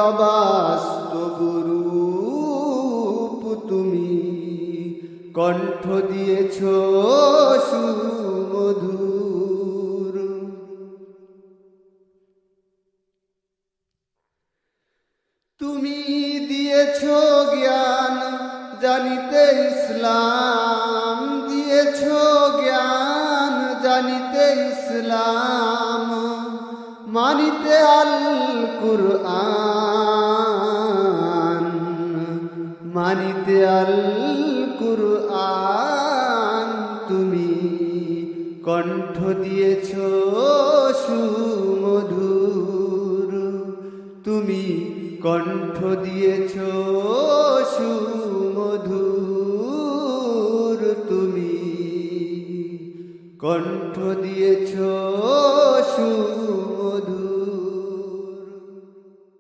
অবাস্তব রূপ তুমি কণ্ঠ দিয়েছ সুমধুর। তুমি দিয়েছ জ্ঞান জানিতে ইসলাম, দিয়েছ জ্ঞান জানিতে ইসলাম, মানিতে আল কুরআন, মানিতে আল কুরআন। তুমি কণ্ঠ দিয়েছ সুমধুর, তুমি কণ্ঠ দিয়েছ সুমধুর, তুমি কণ্ঠ দিয়েছ সুমধুর।